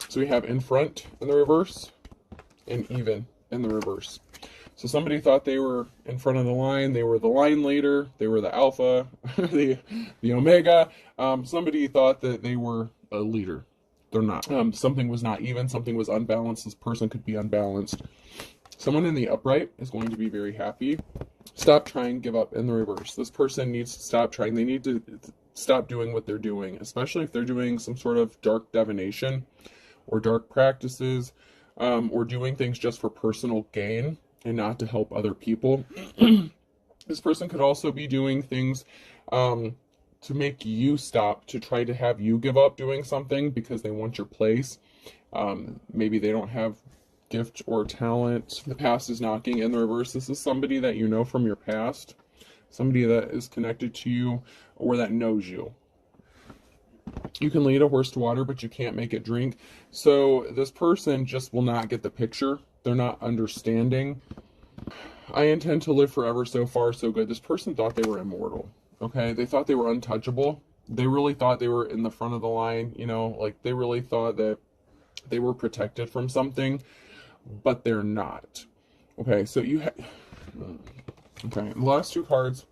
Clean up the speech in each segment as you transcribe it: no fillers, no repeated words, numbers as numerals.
So we have in front in the reverse and even in the reverse. So somebody thought they were in front of the line, they were the line leader, they were the alpha, the omega. Somebody thought that they were a leader. They're not. Something was not even, something was unbalanced. This person could be unbalanced. Someone in the upright is going to be very happy. Stop trying, give up in the reverse. This person needs to stop trying. They need to stop doing what they're doing, especially if they're doing some sort of dark divination or dark practices, or doing things just for personal gain and not to help other people. This person could also be doing things to make you stop, to try to have you give up doing something because they want your place. Maybe they don't have gift or talent. The past is knocking in the reverse. This is somebody that you know from your past, somebody that is connected to you or that knows you. You can lead a horse to water, but you can't make it drink. So this person just will not get the picture. They're not understanding. I intend to live forever. So far, so good. This person thought they were immortal. Okay, they thought they were untouchable. They really thought they were in the front of the line. You know, like they really thought that they were protected from something, but they're not. Okay, so okay, the last two cards.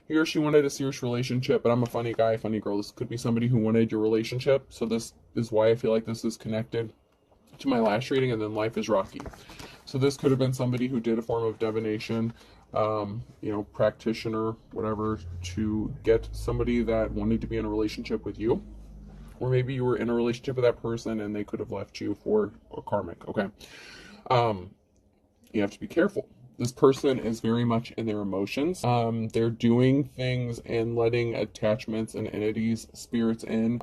He or she wanted a serious relationship, but I'm a funny guy, funny girl. This could be somebody who wanted your relationship. So this is why I feel like this is connected to my last reading, and then life is rocky. So this could have been somebody who did a form of divination, practitioner, whatever, to get somebody that wanted to be in a relationship with you. Or maybe you were in a relationship with that person and they could have left you for a karmic, okay? You have to be careful. This person is very much in their emotions. They're doing things and letting attachments and entities, spirits in.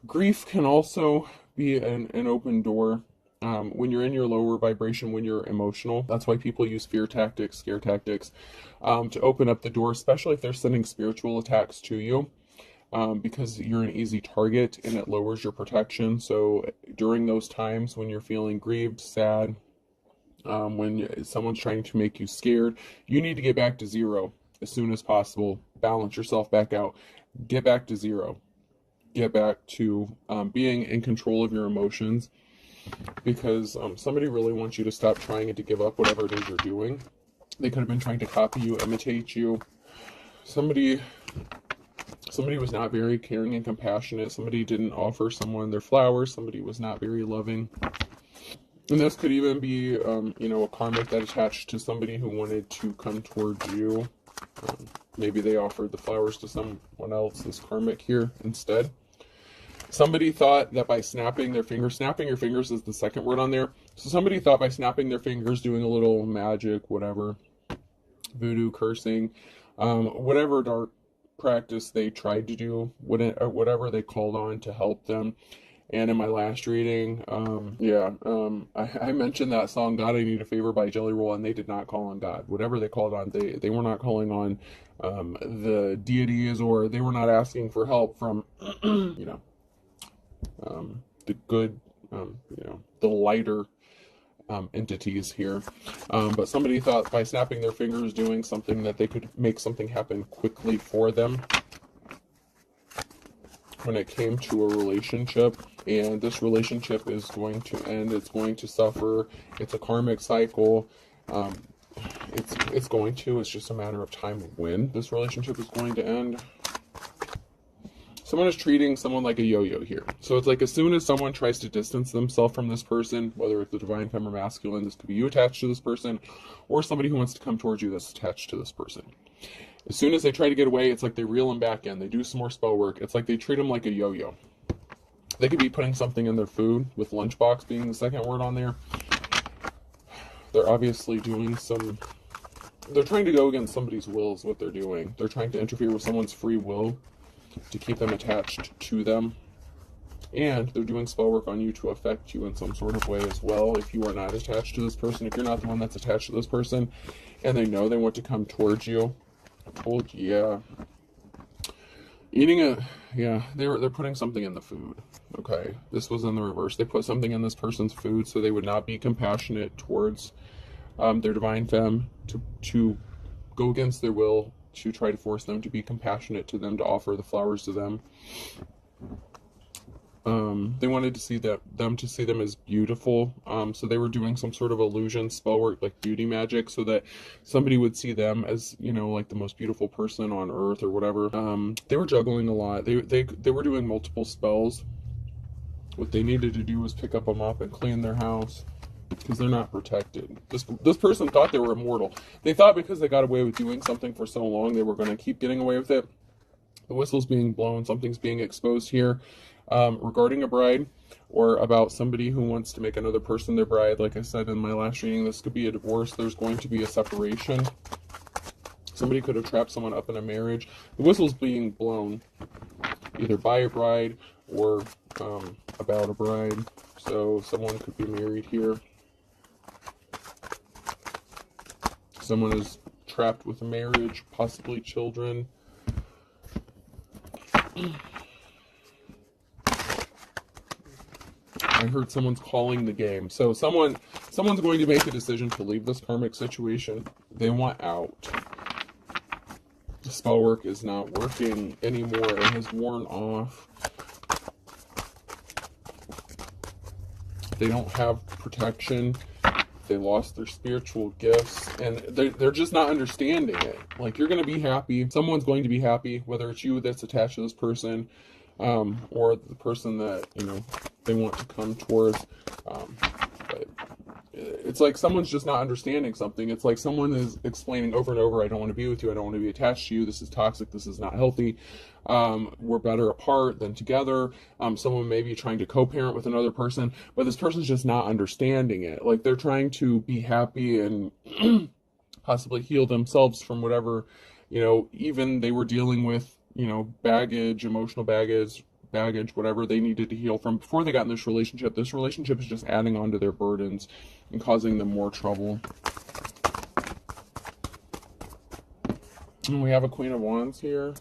Grief can also be an open door. When you're in your lower vibration, when you're emotional, that's why people use fear tactics, scare tactics, to open up the door, especially if they're sending spiritual attacks to you, because you're an easy target and it lowers your protection. So during those times when you're feeling grieved, sad, when someone's trying to make you scared, you need to get back to zero as soon as possible. Balance yourself back out. Get back to zero. Get back to being in control of your emotions, because somebody really wants you to stop trying and to give up whatever it is you're doing. They could have been trying to copy you, imitate you. Somebody was not very caring and compassionate. Somebody didn't offer someone their flowers. Somebody was not very loving. And this could even be, a karmic that attached to somebody who wanted to come towards you. Maybe they offered the flowers to someone else, this karmic here, instead. Somebody thought that by snapping their fingers, snapping your fingers is the second word on there. So somebody thought by snapping their fingers, doing a little magic, whatever, voodoo, cursing, whatever dark practice they tried to do, whatever they called on to help them. And in my last reading, I mentioned that song, God, I Need a Favor by Jelly Roll, and they did not call on God. Whatever they called on, they were not calling on the deities, or they were not asking for help from, the good, the lighter entities here. But somebody thought by snapping their fingers, doing something, that they could make something happen quickly for them when it came to a relationship. And this relationship is going to end. It's going to suffer. It's a karmic cycle. It's just a matter of time when this relationship is going to end. Someone is treating someone like a yo-yo here. So it's like as soon as someone tries to distance themselves from this person, whether it's the divine femme or masculine, this could be you attached to this person, or somebody who wants to come towards you that's attached to this person. As soon as they try to get away, it's like they reel them back in. They do some more spell work. It's like they treat them like a yo-yo. They could be putting something in their food, with lunchbox being the second word on there. They're obviously doing they're trying to go against somebody's will is what they're doing. They're trying to interfere with someone's free will to keep them attached to them. And they're doing spell work on you to affect you in some sort of way as well. If you are not attached to this person, if you're not the one that's attached to this person, and they know they want to come towards you, they're putting something in the food. Okay, this was in the reverse. They put something in this person's food so they would not be compassionate towards their divine femme, to go against their will, to try to force them to be compassionate to them, to offer the flowers to them. They wanted to see them to see them as beautiful. So they were doing some sort of illusion spell work, like beauty magic, so that somebody would see them as, you know, like the most beautiful person on earth or whatever. They were juggling a lot. They were doing multiple spells. What they needed to do was pick up a mop and clean their house, because they're not protected. This person thought they were immortal. They thought because they got away with doing something for so long, they were going to keep getting away with it. The whistle's being blown. Something's being exposed here regarding a bride, or about somebody who wants to make another person their bride. Like I said in my last reading, this could be a divorce. There's going to be a separation. Somebody could have trapped someone up in a marriage. The whistle's being blown either by a bride or about a bride. So someone could be married here. Someone is trapped with a marriage, possibly children. I heard someone's calling the game. So someone's going to make a decision to leave this karmic situation. They want out. The spell work is not working anymore. It has worn off. They don't have protection. They lost their spiritual gifts, and they're just not understanding it. Like, you're going to be happy. Someone's going to be happy, whether it's you that's attached to this person, or the person that, you know, they want to come towards. But it's like someone's just not understanding something. It's like someone is explaining over and over, I don't want to be with you. I don't want to be attached to you. This is toxic. This is not healthy. We're better apart than together. Someone may be trying to co-parent with another person, but this person's just not understanding it. Like, they're trying to be happy and possibly heal themselves from whatever, you know, even they were dealing with, you know, baggage, emotional baggage, whatever they needed to heal from before they got in this relationship. This relationship is just adding on to their burdens and causing them more trouble. And we have a Queen of Wands here.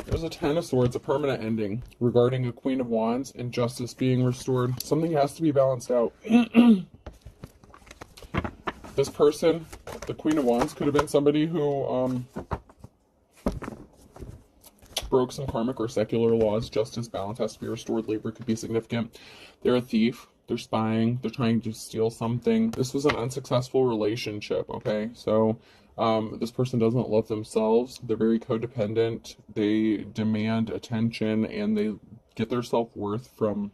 There's a Ten of Swords, a permanent ending regarding a Queen of Wands and justice being restored. Something has to be balanced out. This person, the Queen of Wands, could have been somebody who broke some karmic or secular laws. Justice, balance has to be restored. Labor could be significant. They're a thief. They're spying. They're trying to steal something. This was an unsuccessful relationship, okay? So this person doesn't love themselves. They're very codependent. They demand attention, and they get their self-worth from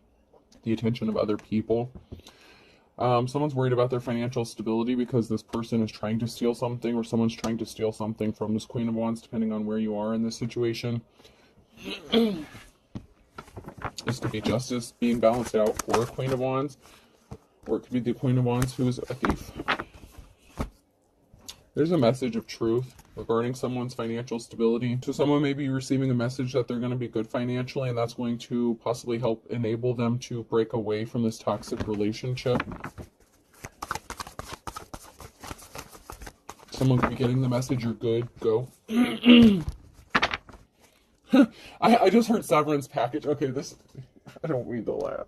the attention of other people. Someone's worried about their financial stability because this person is trying to steal something, or someone's trying to steal something from this Queen of Wands, depending on where you are in this situation. This could be justice being balanced out for a Queen of Wands, or it could be the Queen of Wands who's a thief. There's a message of truth regarding someone's financial stability. So someone may be receiving a message that they're going to be good financially, and that's going to possibly help enable them to break away from this toxic relationship. Someone could be getting the message, you're good, go. I just heard severance package. Okay, I don't mean to laugh.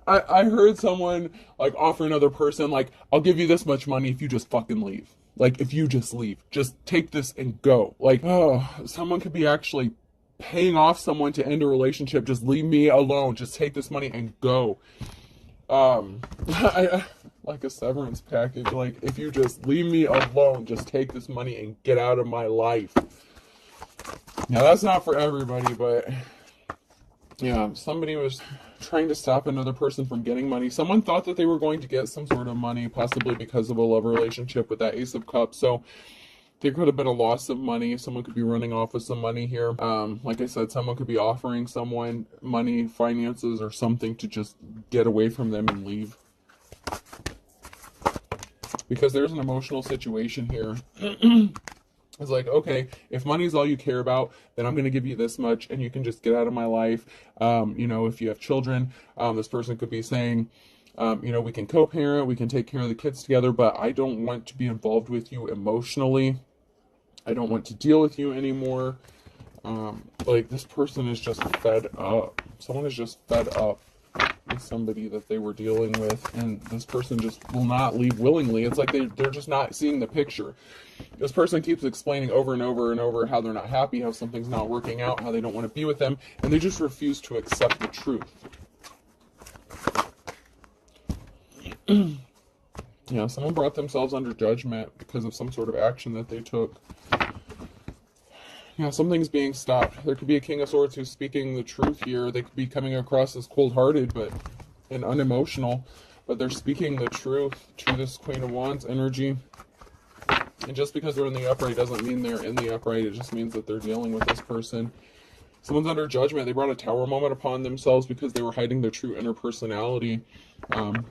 I heard someone, like, offer another person, like, I'll give you this much money if you just fucking leave. Like, if you just leave. Just take this and go. Like, oh, someone could be actually paying off someone to end a relationship. Just leave me alone. Just take this money and go. Like a severance package. Like, if you just leave me alone, just take this money and get out of my life. Now, that's not for everybody, but yeah, somebody was trying to stop another person from getting money. Someone thought that they were going to get some sort of money, possibly because of a love relationship with that Ace of Cups. So there could have been a loss of money. Someone could be running off with some money here. Like I said, someone could be offering someone money, finances, or something to just get away from them and leave. Because there's an emotional situation here. It's like, okay, if money's all you care about, then I'm going to give you this much and you can just get out of my life. You know, if you have children, this person could be saying, you know, we can co-parent, we can take care of the kids together, but I don't want to be involved with you emotionally. I don't want to deal with you anymore. Like, this person is just fed up. Someone is just fed up with somebody that they were dealing with, and this person just will not leave willingly. It's like they're just not seeing the picture. This person keeps explaining over and over and over how they're not happy, how something's not working out, how they don't want to be with them, and they just refuse to accept the truth. Yeah, someone brought themselves under judgment because of some sort of action that they took. Yeah, something's being stopped. There could be a King of Swords who's speaking the truth here. They could be coming across as cold-hearted and unemotional, but they're speaking the truth to this Queen of Wands energy. And just because they're in the upright doesn't mean they're in the upright. It just means that they're dealing with this person. Someone's under judgment. They brought a tower moment upon themselves because they were hiding their true inner personality.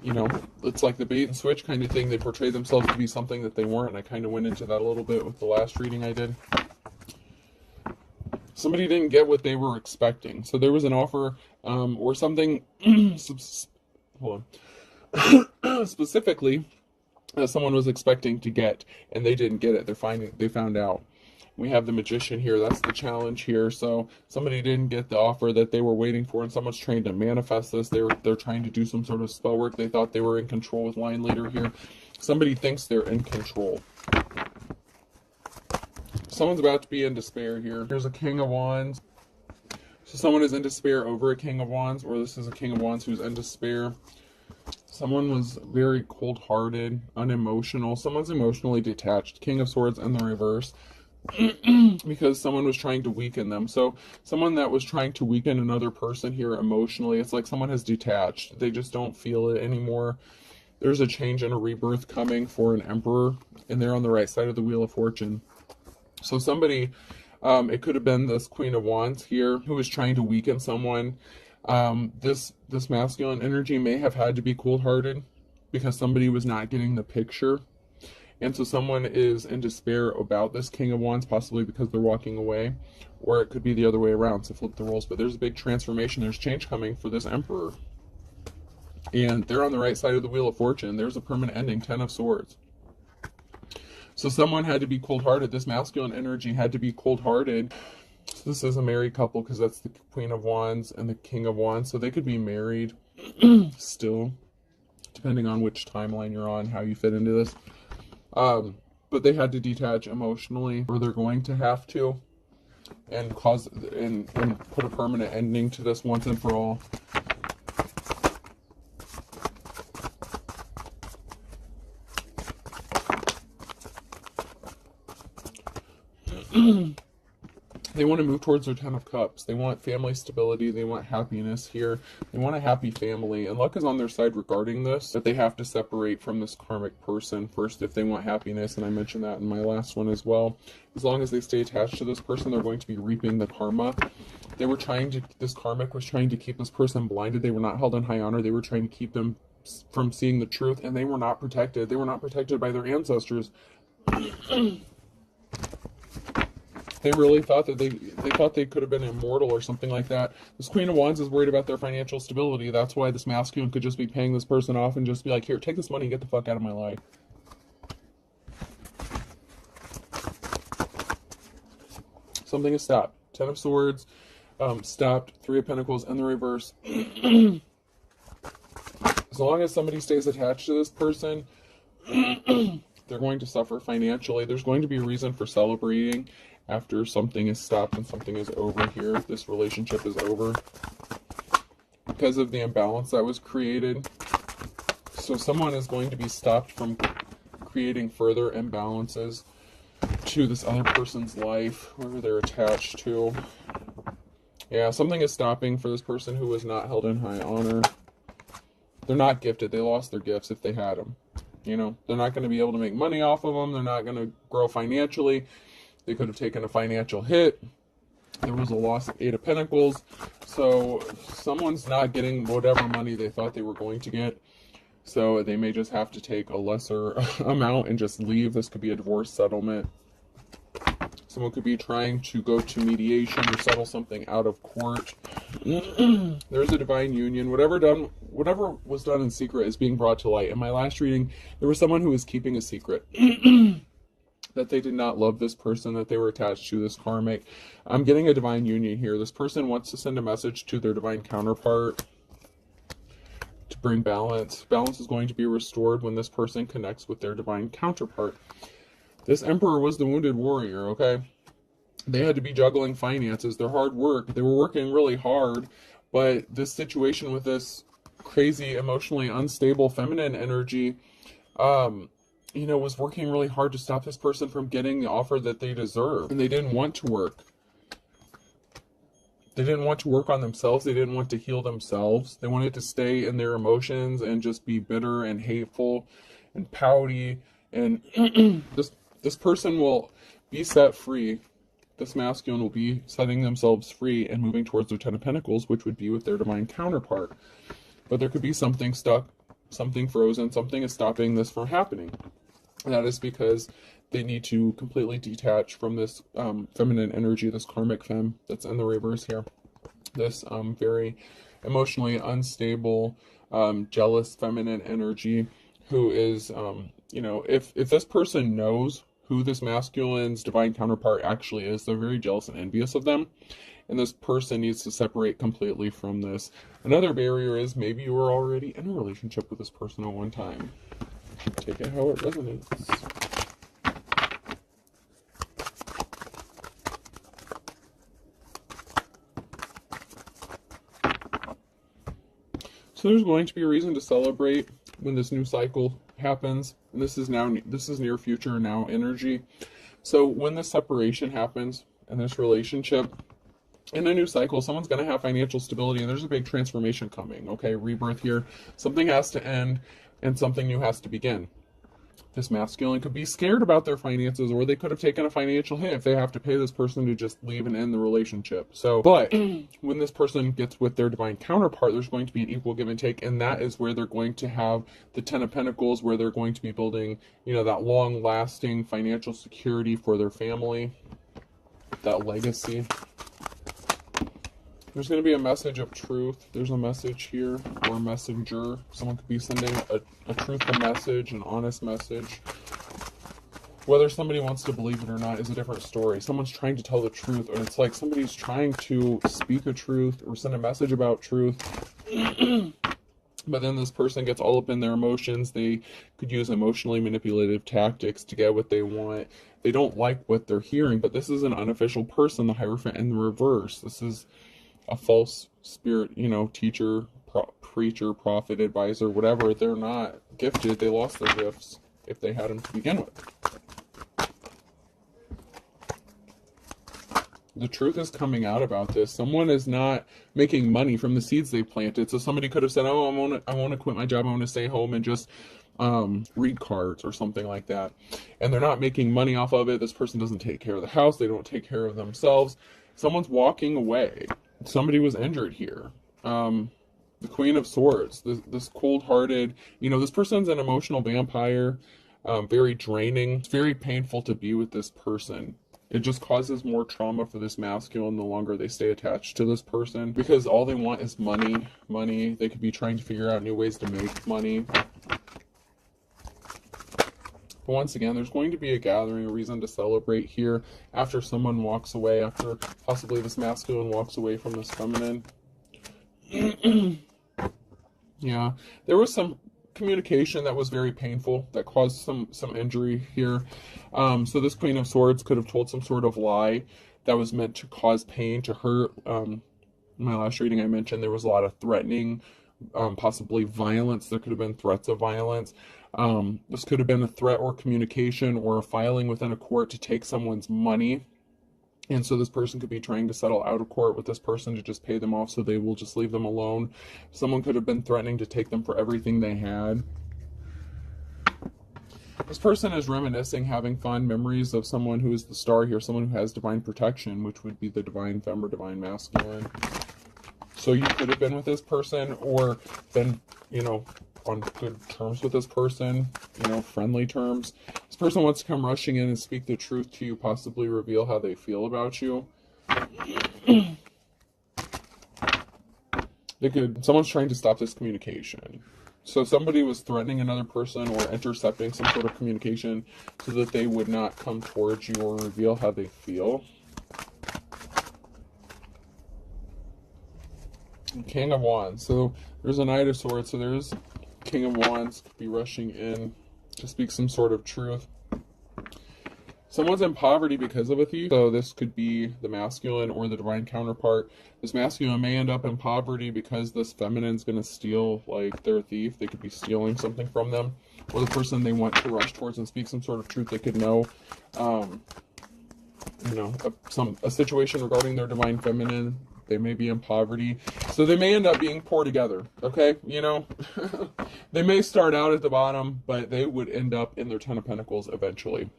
You know, it's like the bait and switch kind of thing. They portray themselves to be something that they weren't. And I kind of went into that a little bit with the last reading I did. Somebody didn't get what they were expecting. So there was an offer or something specifically someone was expecting to get, and they didn't get it. They found out. We have the Magician here. That's the challenge here. So somebody didn't get the offer that they were waiting for, and someone's trying to manifest this. They're trying to do some sort of spell work. They thought they were in control with Line Leader here. Somebody thinks they're in control. Someone's about to be in despair here. Here's a King of Wands. So someone is in despair over a King of Wands, or this is a King of Wands who's in despair. Someone was very cold-hearted, unemotional. Someone's emotionally detached. King of Swords in the reverse. Because someone was trying to weaken them. So someone that was trying to weaken another person here emotionally, it's like someone has detached. They just don't feel it anymore. There's a change and a rebirth coming for an Emperor, and they're on the right side of the Wheel of Fortune. So somebody, it could have been this Queen of Wands here who was trying to weaken someone. This masculine energy may have had to be cold-hearted because somebody was not getting the picture. And so someone is in despair about this King of Wands, possibly because they're walking away. Or it could be the other way around, so flip the roles. But there's a big transformation. There's change coming for this Emperor. And they're on the right side of the Wheel of Fortune. There's a permanent ending, 10 of Swords. So someone had to be cold-hearted. This masculine energy had to be cold-hearted. So this is a married couple because that's the Queen of Wands and the King of Wands. So they could be married still, depending on which timeline you're on, how you fit into this. But they had to detach emotionally, or they're going to have to, and put a permanent ending to this once and for all. They want to move towards their 10 of Cups. They want family stability. They want happiness here. They want a happy family. And luck is on their side regarding this, that they have to separate from this karmic person first if they want happiness. And I mentioned that in my last one as well. As long as they stay attached to this person, they're going to be reaping the karma. This karmic was trying to keep this person blinded. They were not held in high honor. They were trying to keep them from seeing the truth. And they were not protected. They were not protected by their ancestors. They really thought that they thought they could have been immortal or something like that. This Queen of Wands is worried about their financial stability. That's why this masculine could just be paying this person off and just be like, here, take this money and get the fuck out of my life. Something is stopped. 10 of Swords, stopped. 3 of Pentacles in the reverse. As long as somebody stays attached to this person, they're going to suffer financially. There's going to be a reason for celebrating after something is stopped and something is over here. This relationship is over because of the imbalance that was created. So someone is going to be stopped from creating further imbalances to this other person's life, whoever they're attached to. Yeah, something is stopping for this person who was not held in high honor. They're not gifted. They lost their gifts if they had them. You know, they're not going to be able to make money off of them. They're not going to grow financially. They could have taken a financial hit. There was a loss of 8 of Pentacles. So someone's not getting whatever money they thought they were going to get. So they may just have to take a lesser amount and just leave. This could be a divorce settlement. Someone could be trying to go to mediation or settle something out of court. There's a divine union. Whatever was done in secret is being brought to light. In my last reading, there was someone who was keeping a secret. That they did not love this person that they were attached to, this karmic. I'm getting a divine union here. This person wants to send a message to their divine counterpart. to bring balance. Balance is going to be restored when this person connects with their divine counterpart. This Emperor was the wounded warrior, okay? They had to be juggling finances, their hard work. They were working really hard, but this situation with this crazy, emotionally unstable feminine energy, was working really hard to stop this person from getting the offer that they deserve. And they didn't want to work. They didn't want to work on themselves. They didn't want to heal themselves. They wanted to stay in their emotions and just be bitter and hateful and pouty. And this person will be set free. This masculine will be setting themselves free and moving towards their Ten of Pentacles, which would be with their divine counterpart. But there could be something stuck, something frozen, something is stopping this from happening. And that is because they need to completely detach from this feminine energy, this karmic femme that's in the reverse here. This very emotionally unstable, jealous feminine energy who is, if this person knows who this masculine's divine counterpart actually is, they're very jealous and envious of them. And this person needs to separate completely from this. Another barrier is maybe you were already in a relationship with this person at one time. Take it how it resonates. So there's going to be a reason to celebrate when this new cycle happens. And this is near future now energy. So when this separation happens in this relationship, in a new cycle, someone's going to have financial stability, and there's a big transformation coming, okay? Rebirth here. Something has to end, and something new has to begin. This masculine could be scared about their finances, or they could have taken a financial hit if they have to pay this person to just leave and end the relationship. So, but when this person gets with their divine counterpart, there's going to be an equal give and take, and that is where they're going to have the Ten of Pentacles, where they're going to be building, that long-lasting financial security for their family, that legacy. There's going to be a message of truth. There's a message here, or a messenger. Someone could be sending a truthful message, an honest message. Whether somebody wants to believe it or not is a different story. Someone's trying to tell the truth, or it's like somebody's trying to speak a truth or send a message about truth. But then this person gets all up in their emotions. They could use emotionally manipulative tactics to get what they want. They don't like what they're hearing, but this is an unofficial person, the Hierophant in the reverse. This is a false spirit, teacher, preacher, prophet, advisor, whatever. They're not gifted. They lost their gifts if they had them to begin with. The truth is coming out about this. Someone is not making money from the seeds they planted. So somebody could have said, oh, I want to quit my job. I want to stay home and just read cards or something like that. And they're not making money off of it. This person doesn't take care of the house. They don't take care of themselves. Someone's walking away. Somebody was injured here. The Queen of Swords, this cold-hearted, this person's an emotional vampire, very draining. It's very painful to be with this person. It just causes more trauma for this masculine the longer they stay attached to this person, because all they want is money. Money. They could be trying to figure out new ways to make money. But once again, there's going to be a gathering, a reason to celebrate here after someone walks away, after possibly this masculine walks away from this feminine. Yeah, there was some communication that was very painful, that caused some injury here. So this Queen of Swords could have told some sort of lie that was meant to cause pain, to hurt. In my last reading I mentioned there was a lot of threatening, possibly violence. There could have been threats of violence. This could have been a threat or communication or a filing within a court to take someone's money. And so this person could be trying to settle out of court with this person to just pay them off so they will just leave them alone. Someone could have been threatening to take them for everything they had. This person is reminiscing, having fond memories of someone who is the star here, someone who has divine protection, which would be the divine femme or divine masculine. So you could have been with this person or been, on good terms with this person, friendly terms. This person wants to come rushing in and speak the truth to you, possibly reveal how they feel about you. Someone's trying to stop this communication. So somebody was threatening another person or intercepting some sort of communication so that they would not come towards you or reveal how they feel. King of Wands. So there's a Knight of Swords. So there's King of Wands could be rushing in to speak some sort of truth. Someone's in poverty because of a thief. So this could be the masculine or the divine counterpart. This masculine may end up in poverty because this feminine's going to steal, like, their thief. They could be stealing something from them. Or the person they want to rush towards and speak some sort of truth. They could know, you know, a situation regarding their divine feminine. They may be in poverty. So they may end up being poor together, okay? You know, they may start out at the bottom, but they would end up in their Ten of Pentacles eventually.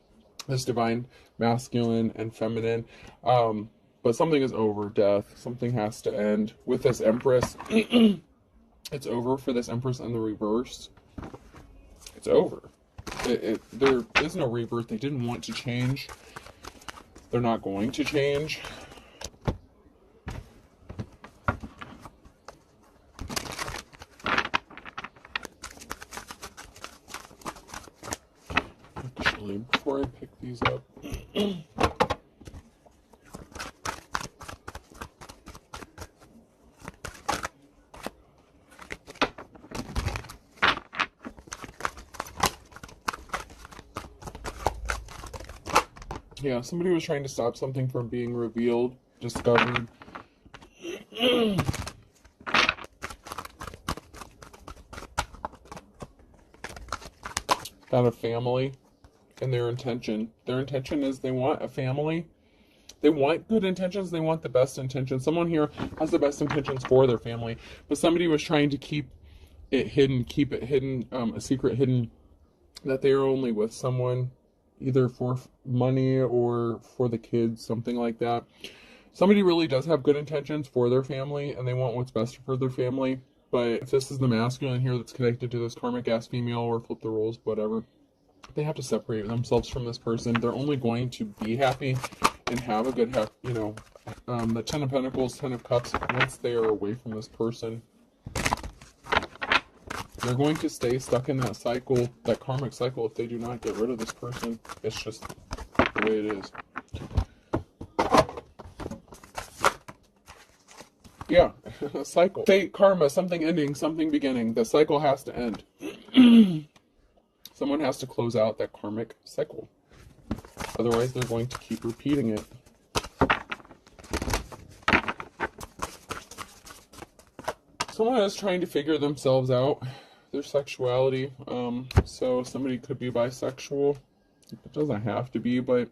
This divine masculine and feminine. But something is over, death. Something has to end. With this Empress, it's over for this Empress in the reverse. It's over. There is no rebirth. They didn't want to change. They're not going to change. Actually, before I pick these up, yeah, somebody was trying to stop something from being revealed, discovered. Got a family and their intention. Their intention is they want a family. They want good intentions. They want the best intentions. Someone here has the best intentions for their family, but somebody was trying to keep it hidden, a secret hidden, that they are only with someone either for money or for the kids, something like that. Somebody really does have good intentions for their family and they want what's best for their family. But if this is the masculine here that's connected to this karmic ass female, or flip the roles, whatever, they have to separate themselves from this person. They're only going to be happy and have a good, you know, the Ten of Pentacles, Ten of Cups, once they are away from this person. They're going to stay stuck in that cycle, that karmic cycle, if they do not get rid of this person. It's just the way it is. Yeah, cycle. Fate, karma, something ending, something beginning. The cycle has to end. Someone has to close out that karmic cycle. Otherwise, they're going to keep repeating it. Someone is trying to figure themselves out, their sexuality. So somebody could be bisexual. It doesn't have to be, but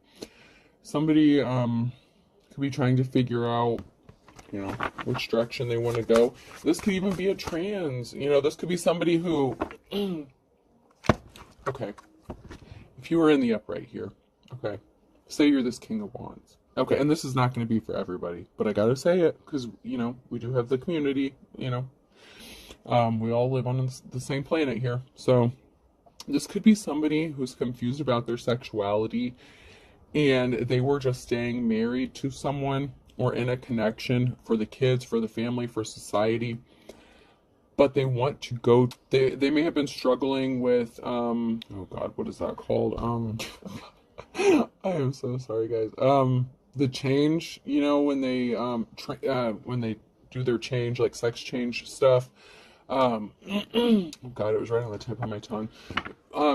somebody could be trying to figure out, you know, which direction they want to go. This could even be a trans. You know, this could be somebody who... Okay. If you were in the upright here, okay, say you're this King of Wands. Okay, and this is not going to be for everybody, but I gotta say it, because, you know, we do have the community, you know. We all live on the same planet here. So this could be somebody who's confused about their sexuality, and they were just staying married to someone or in a connection for the kids, for the family, for society. But they want to go, they may have been struggling with, oh God, what is that called? I am so sorry, guys. The change, you know, when they do their change, like sex change stuff. Oh God, it was right on the tip of my tongue.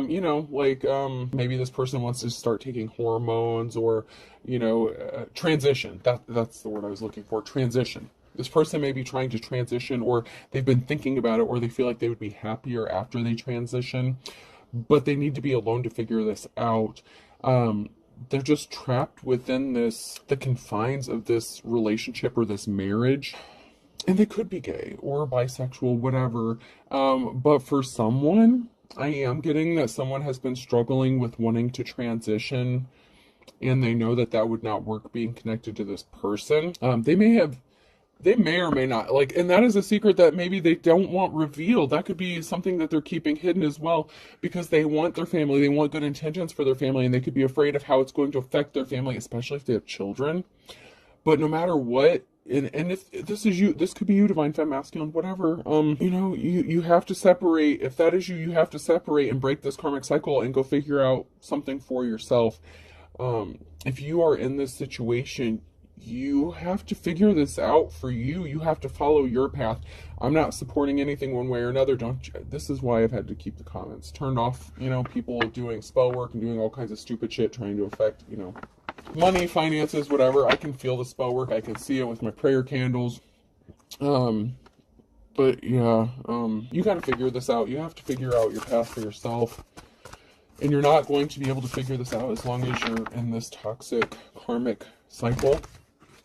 You know, like, maybe this person wants to start taking hormones, or, you know, transition. That's the word I was looking for, transition. This person may be trying to transition, or they've been thinking about it, or they feel like they would be happier after they transition, but they need to be alone to figure this out. They're just trapped within the confines of this relationship or this marriage. And they could be gay or bisexual, whatever. But for someone, I am getting that someone has been struggling with wanting to transition, and they know that that would not work being connected to this person. They may or may not, like, and that is a secret that maybe they don't want revealed. That could be something that they're keeping hidden as well, because they want their family, they want good intentions for their family, and they could be afraid of how it's going to affect their family, especially if they have children. But no matter what, and if this is you, this could be you, divine femme, masculine, whatever, you know, you have to separate. If that is you, you have to separate and break this karmic cycle and go figure out something for yourself. If you are in this situation, you have to figure this out for you. You have to follow your path. I'm not supporting anything one way or another. This is why I've had to keep the comments turned off. People doing spell work and doing all kinds of stupid shit trying to affect, money, finances, whatever. I can feel the spell work. I can see it with my prayer candles. But yeah, you got to figure this out. You have to figure out your path for yourself. And you're not going to be able to figure this out as long as you're in this toxic karmic cycle.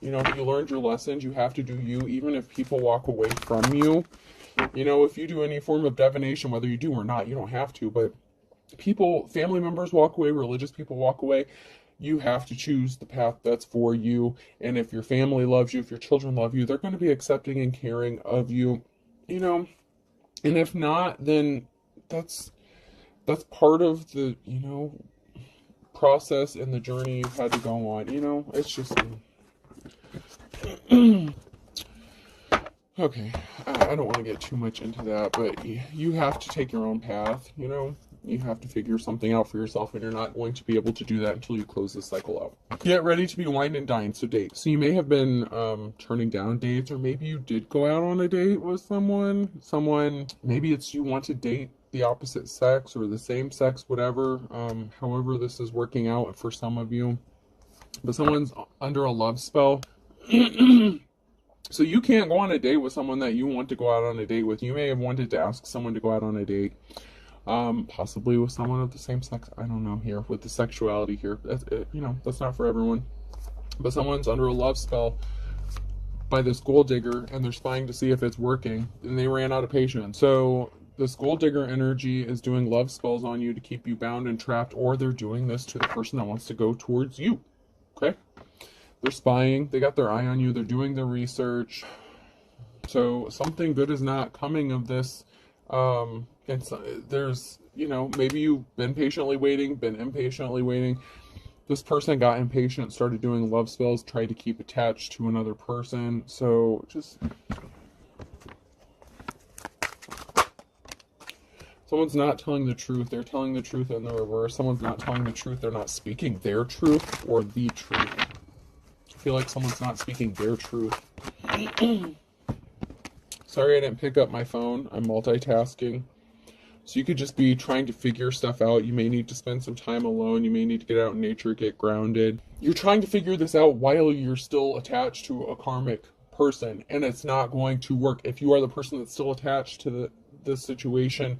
If you learned your lessons, you have to do you, even if people walk away from you. If you do any form of divination, whether you do or not, you don't have to, but family members walk away, religious people walk away, you have to choose the path that's for you. And if your family loves you, if your children love you, they're going to be accepting and caring of you, and if not, then that's part of the, process and the journey you've had to go on. It's just... Okay, I don't want to get too much into that, but you have to take your own path, You have to figure something out for yourself, and you're not going to be able to do that until you close this cycle out. Get ready to be wined and dined, so dates. So you may have been turning down dates, or maybe you did go out on a date with someone, maybe it's you want to date the opposite sex or the same sex, whatever, however this is working out for some of you. But someone's under a love spell. So you can't go on a date with someone that you want to go out on a date with. You may have wanted to ask someone to go out on a date, possibly with someone of the same sex. I don't know here with the sexuality here. That's not for everyone. But someone's under a love spell by this gold digger, and they're spying to see if it's working, and they ran out of patience. So this gold digger energy is doing love spells on you to keep you bound and trapped, or they're doing this to the person that wants to go towards you. Okay? They're spying. They got their eye on you. They're doing the research. So something good is not coming of this. There's, maybe you've been patiently waiting, been impatiently waiting. This person got impatient, started doing love spells, tried to keep attached to another person. So just... Someone's not telling the truth. They're telling the truth in the reverse. Someone's not telling the truth. They're not speaking their truth or the truth. I feel like someone's not speaking their truth. Sorry I didn't pick up my phone. I'm multitasking. So you could just be trying to figure stuff out. You may need to spend some time alone. You may need to get out in nature, get grounded. You're trying to figure this out while you're still attached to a karmic person, and it's not going to work. If you are the person that's still attached to this situation,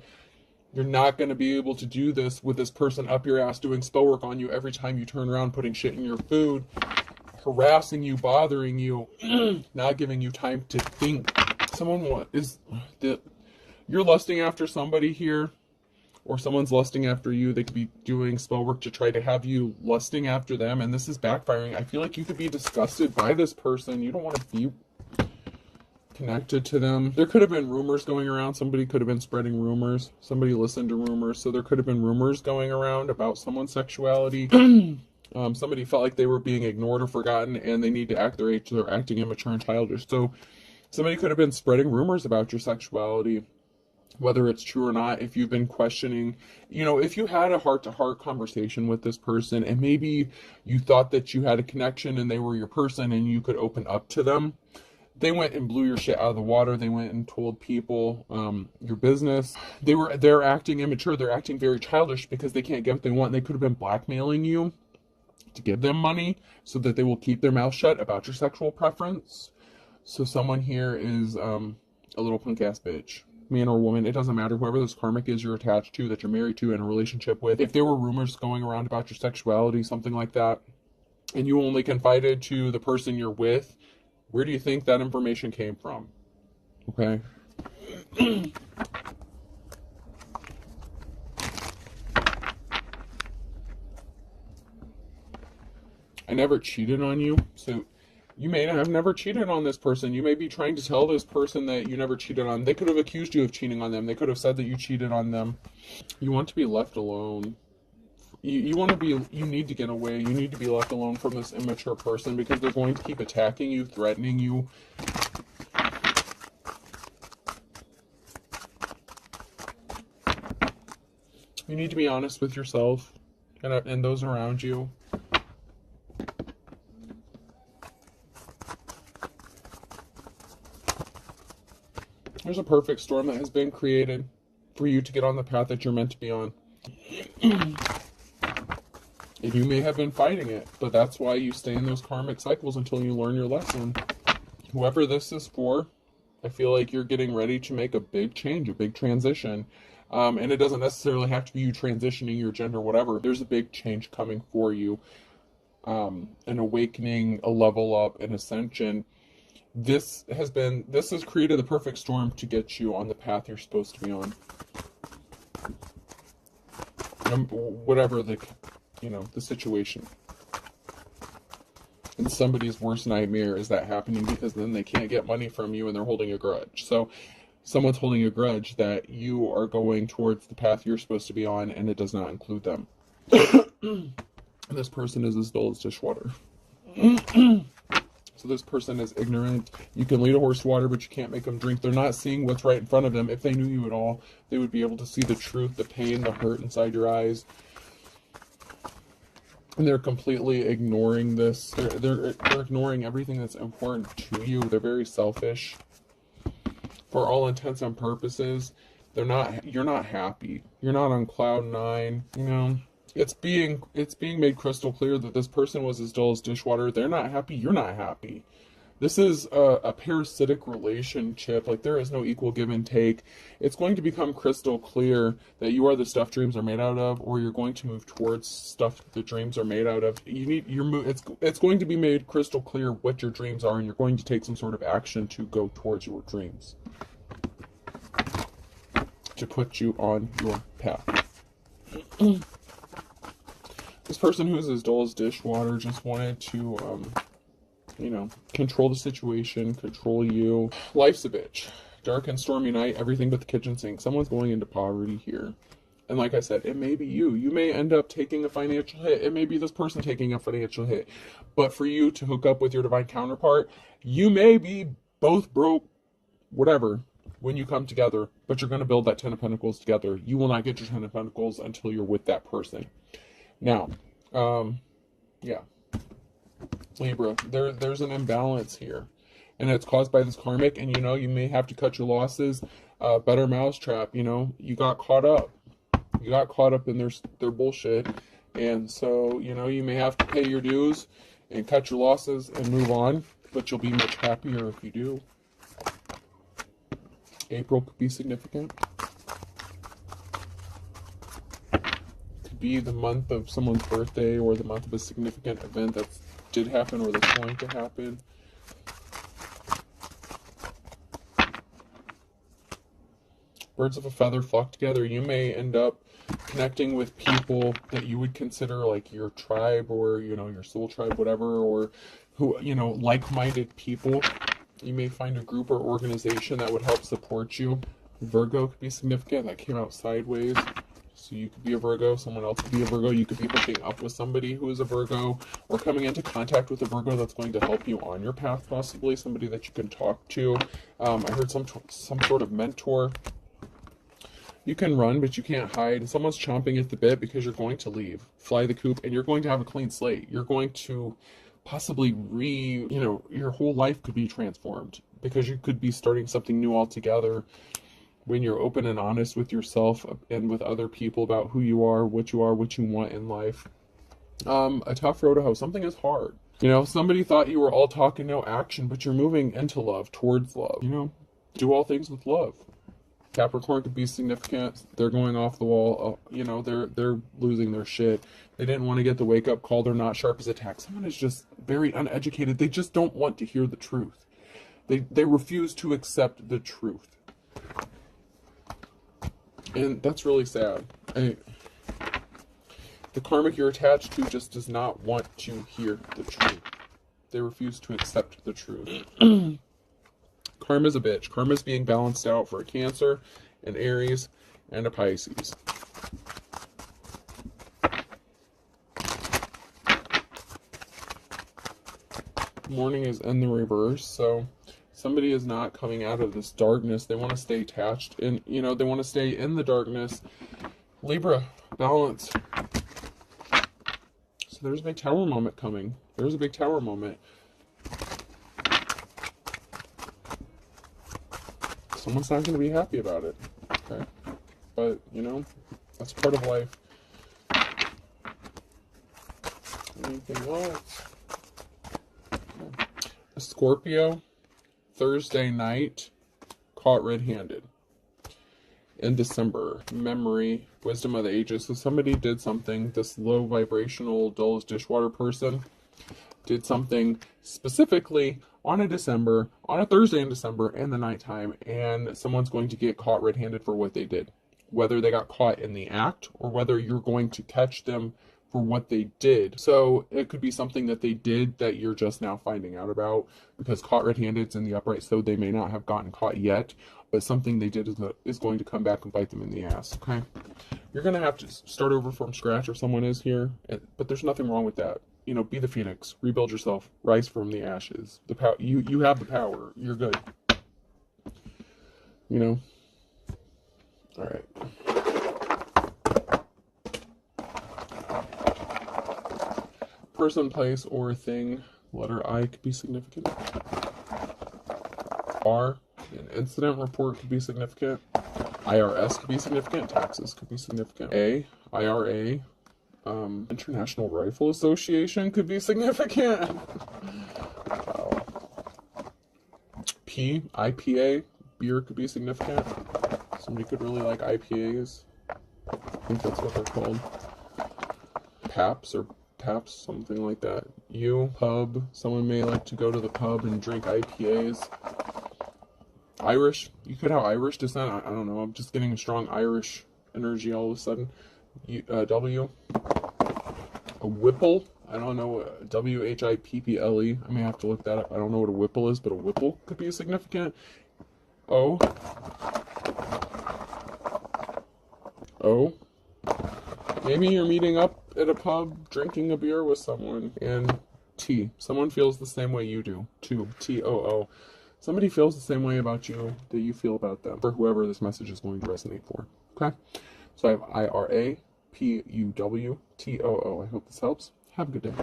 you're not going to be able to do this with this person up your ass doing spell work on you every time you turn around, putting shit in your food, harassing you, bothering you, not giving you time to think. You're lusting after somebody here, or someone's lusting after you. They could be doing spell work to try to have you lusting after them, and this is backfiring. I feel like you could be disgusted by this person. You don't want to be connected to them. There could have been rumors going around. Somebody could have been spreading rumors. Somebody listened to rumors. So there could have been rumors going around about someone's sexuality. Somebody felt like they were being ignored or forgotten, and they need to act their age. They're acting immature and childish. So somebody could have been spreading rumors about your sexuality, whether it's true or not. If you've been questioning, if you had a heart-to-heart conversation with this person, and maybe you thought that you had a connection and they were your person and you could open up to them, they went and blew your shit out of the water. They went and told people your business. They're acting immature. They're acting very childish because they can't get what they want. They could have been blackmailing you to give them money so that they will keep their mouth shut about your sexual preference. So someone here is a little punk-ass bitch. Man or woman, it doesn't matter. Whoever this karmic is you're attached to, that you're married to, in a relationship with. If there were rumors going around about your sexuality, something like that, and you only confided to the person you're with, where do you think that information came from? Okay. I never cheated on you. So you may have never cheated on this person. You may be trying to tell this person that you never cheated on them. They could have accused you of cheating on them. They could have said that you cheated on them. You want to be left alone. You need to get away. You need to be left alone from this immature person because they're going to keep attacking you, threatening you. You need to be honest with yourself and those around you. There's a perfect storm that has been created for you to get on the path that you're meant to be on. And you may have been fighting it, but that's why you stay in those karmic cycles until you learn your lesson. Whoever this is for, I feel like you're getting ready to make a big change, a big transition. And it doesn't necessarily have to be you transitioning your gender, whatever. There's a big change coming for you. An awakening, a level up, an ascension. This has created the perfect storm to get you on the path you're supposed to be on. Whatever the situation. And somebody's worst nightmare is that happening, because then they can't get money from you and they're holding a grudge. So someone's holding a grudge that you are going towards the path you're supposed to be on, and it does not include them. And this person is as dull as dishwater. So this person is ignorant. You can lead a horse to water, but you can't make them drink. They're not seeing what's right in front of them. If they knew you at all, they would be able to see the truth, the pain, the hurt inside your eyes. And they're completely ignoring this. They're ignoring everything that's important to you. They're very selfish. For all intents and purposes, you're not happy. You're not on cloud nine, It's being made crystal clear that this person was as dull as dishwater. They're not happy. You're not happy. This is a parasitic relationship. Like, there is no equal give and take. It's going to become crystal clear that you are the stuff dreams are made out of, or you're going to move towards stuff the dreams are made out of. It's going to be made crystal clear what your dreams are, and you're going to take some sort of action to go towards your dreams, to put you on your path. This person who is as dull as dishwater just wanted to, control the situation, control you. Life's a bitch. Dark and stormy night, everything but the kitchen sink. Someone's going into poverty here. And like I said, it may be you. You may end up taking a financial hit. It may be this person taking a financial hit. But for you to hook up with your divine counterpart, you may be both broke, whatever, when you come together. But you're going to build that 10 of Pentacles together. You will not get your 10 of Pentacles until you're with that person. Now, Libra, there's an imbalance here, and it's caused by this karmic, and you may have to cut your losses. Better mousetrap, you got caught up in their bullshit, and so you may have to pay your dues and cut your losses and move on, but you'll be much happier if you do. April could be significant. Be the month of someone's birthday, or the month of a significant event that did happen or that's going to happen. Birds of a feather flock together. You may end up connecting with people that you would consider like your tribe, or your soul tribe, whatever, or who like-minded people. You may find a group or organization that would help support you. Virgo could be significant. That came out sideways. So you could be a Virgo, someone else could be a Virgo, you could be hooking up with somebody who is a Virgo, or coming into contact with a Virgo that's going to help you on your path, possibly, somebody that you can talk to. I heard some sort of mentor. You can run, but you can't hide. Someone's chomping at the bit because you're going to leave, fly the coop, and you're going to have a clean slate. You're going to possibly your whole life could be transformed, because you could be starting something new altogether. When you're open and honest with yourself and with other people about who you are, what you want in life. A tough road to hoe. Something is hard. Somebody thought you were all talk and no action, but you're moving into love, towards love. Do all things with love. Capricorn could be significant. They're going off the wall. They're losing their shit. They didn't want to get the wake-up call. They're not sharp as a tack. Someone is just very uneducated. They just don't want to hear the truth. They refuse to accept the truth. And that's really sad. The karmic you're attached to just does not want to hear the truth. They refuse to accept the truth. Karma's a bitch. Karma's being balanced out for a Cancer, an Aries, and a Pisces. Morning is in the reverse, so somebody is not coming out of this darkness. They want to stay attached, and they want to stay in the darkness. Libra, balance. So there's a big tower moment coming. There's a big tower moment. Someone's not going to be happy about it. Okay? But, that's part of life. Anything else? Okay. A Scorpio, Thursday night, caught red-handed. In December, memory, wisdom of the ages. So somebody did something, this low vibrational, dull as dishwater person did something specifically on a Thursday in December in the nighttime, and someone's going to get caught red-handed for what they did. Whether they got caught in the act or whether you're going to catch them for what they did. So it could be something that they did that you're just now finding out about, because caught red-handed's in the upright, so they may not have gotten caught yet, but something they did is going to come back and bite them in the ass, okay? You're going to have to start over from scratch, or someone is here, but there's nothing wrong with that. Be the phoenix, rebuild yourself, rise from the ashes. You have the power. You're good. All right. Person, place, or thing. Letter I could be significant. R, an incident report could be significant. IRS could be significant. Taxes could be significant. A, IRA, International Rifle Association could be significant. Wow. P, IPA, beer could be significant. Somebody could really like IPAs. I think that's what they're called. Paps, something like that. U, pub. Someone may like to go to the pub and drink IPAs. Irish. You could have Irish descent. I don't know. I'm just getting a strong Irish energy all of a sudden. W. A Whipple. I don't know. WHIPPLE. I may have to look that up. I don't know what a Whipple is, but a Whipple could be significant. O. Maybe you're meeting up at a pub, drinking a beer with someone. And T. Someone feels the same way you do. TOO. Somebody feels the same way about you that you feel about them, for whoever this message is going to resonate for. Okay? So I have IRA, PUW, TOO. I hope this helps. Have a good day.